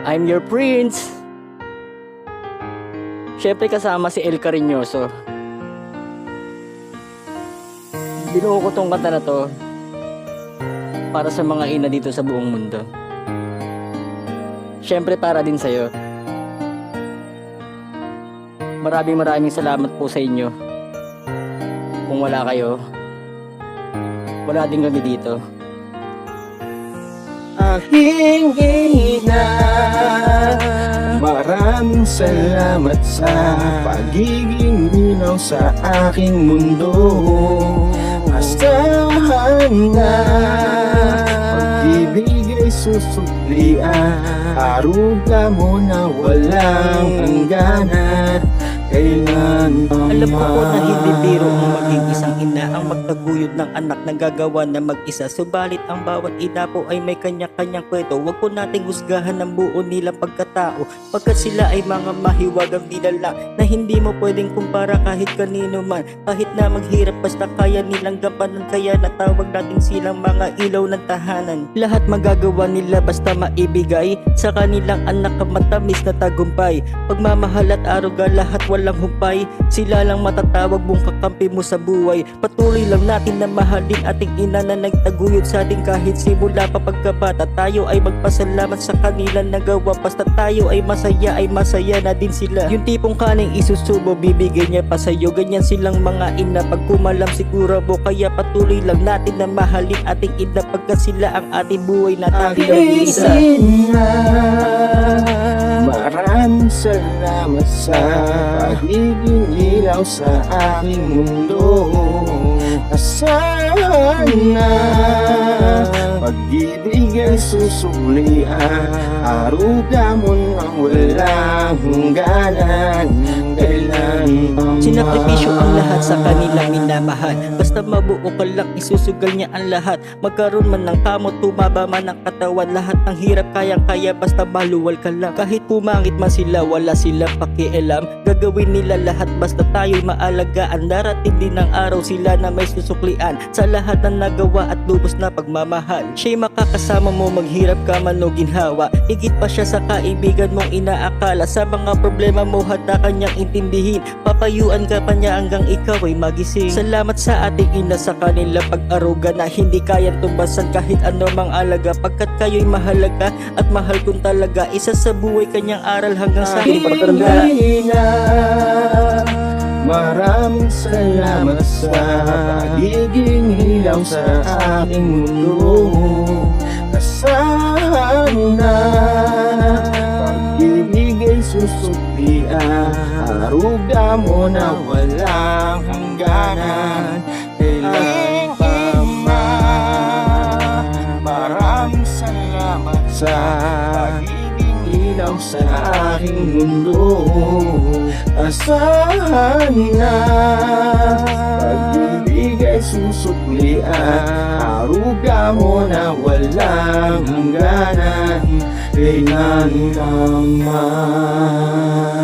I'm your prince. Siyempre kasama si El Cariñoso. Binuo ko tong kanta na to para sa mga ina dito sa buong mundo. Siyempre para din sa'yo. Maraming salamat po sa inyo. Kung wala kayo, wala din kami dito. Aking ina, maraming salamat sa pagiging linaw sa aking mundo. Asahan na pag-ibig ay susuklian, aruga mo na walang hangganan. Alam ko po na hindi biro ang maging isang ina, ang magtaguyod ng anak na gagawa na mag-isa. Subalit ang bawat ina po ay may kanya-kanyang kwento. Huwag po nating husgahan ang buo nilang pagkatao, pagkat sila ay mga mahiwagang dinala na hindi mo pwedeng kumpara kahit kanino man. Kahit na maghirap basta kaya nilang gampanan, kaya natawag natin silang mga ilaw ng tahanan. Lahat magagawa nila basta maibigay sa kanilang anak ang matamis na tagumpay. Pagmamahal at aruga, lahat walang humpay. Sila lang matatawag mong kakampi mo sa buhay. Patuloy lang natin na mahalin ating ina na nagtaguyod sa atin kahit simula pa pagkabata. Tayo ay magpasalamat sa kanilang nagawa. Basta tayo ay masaya na din sila. Yung tipong kaning isusubo, bibigyan niya pa sa'yo. Ganyan silang mga ina pag kumalam siguro mo. Kaya patuloy lang natin na mahalin ating ina pagkat sila ang ating buhay na tanging isa. Maraming salamat sa pagiging ilaw sa aking mundo. Asahan na pag-ibig ay susuklian, aruga mo nang walang hangganan. Sinakripisyo ang lahat sa kanilang minamahal. Basta mabuo ka lang, isusugal niya ang lahat. Magkaroon man ng kamot, tumaba man ang katawan, lahat ng hirap kayang-kaya basta maluwal ka lang. Kahit pumangit man sila, wala silang pakialam. Gagawin nila lahat basta tayo'y maalagaan. Darating din ang araw sila na may susuklian sa lahat ng nagawa at lubos na pagmamahal. Siya'y makakasama mo maghirap ka man o ginhawa. Higit pa siya sa kaibigan mong inaakala. Sa mga problema mo handa kanyang intindihin. Papayuan ka pa niya hanggang ikaw ay magising. Salamat sa ating ina sa kanila pag-aruga na hindi kayang tumbasan kahit ano mang alaga. Pagkat kayo'y mahalaga at mahal kong talaga. Isa sa buhay kanyang aral hanggang sa aking pagtanda. Maraming salamat sa pagiging ilaw sa aking mundo. Asahan na pag-ibig ay susuklian, aruga mo na walang hangganan. Kailan pa man, maraming salamat sa pagiging ilaw sa aking mundo. Asahan na pag-ibig ay susuklian, aruga mo na walang hangganan. Kailan ka man.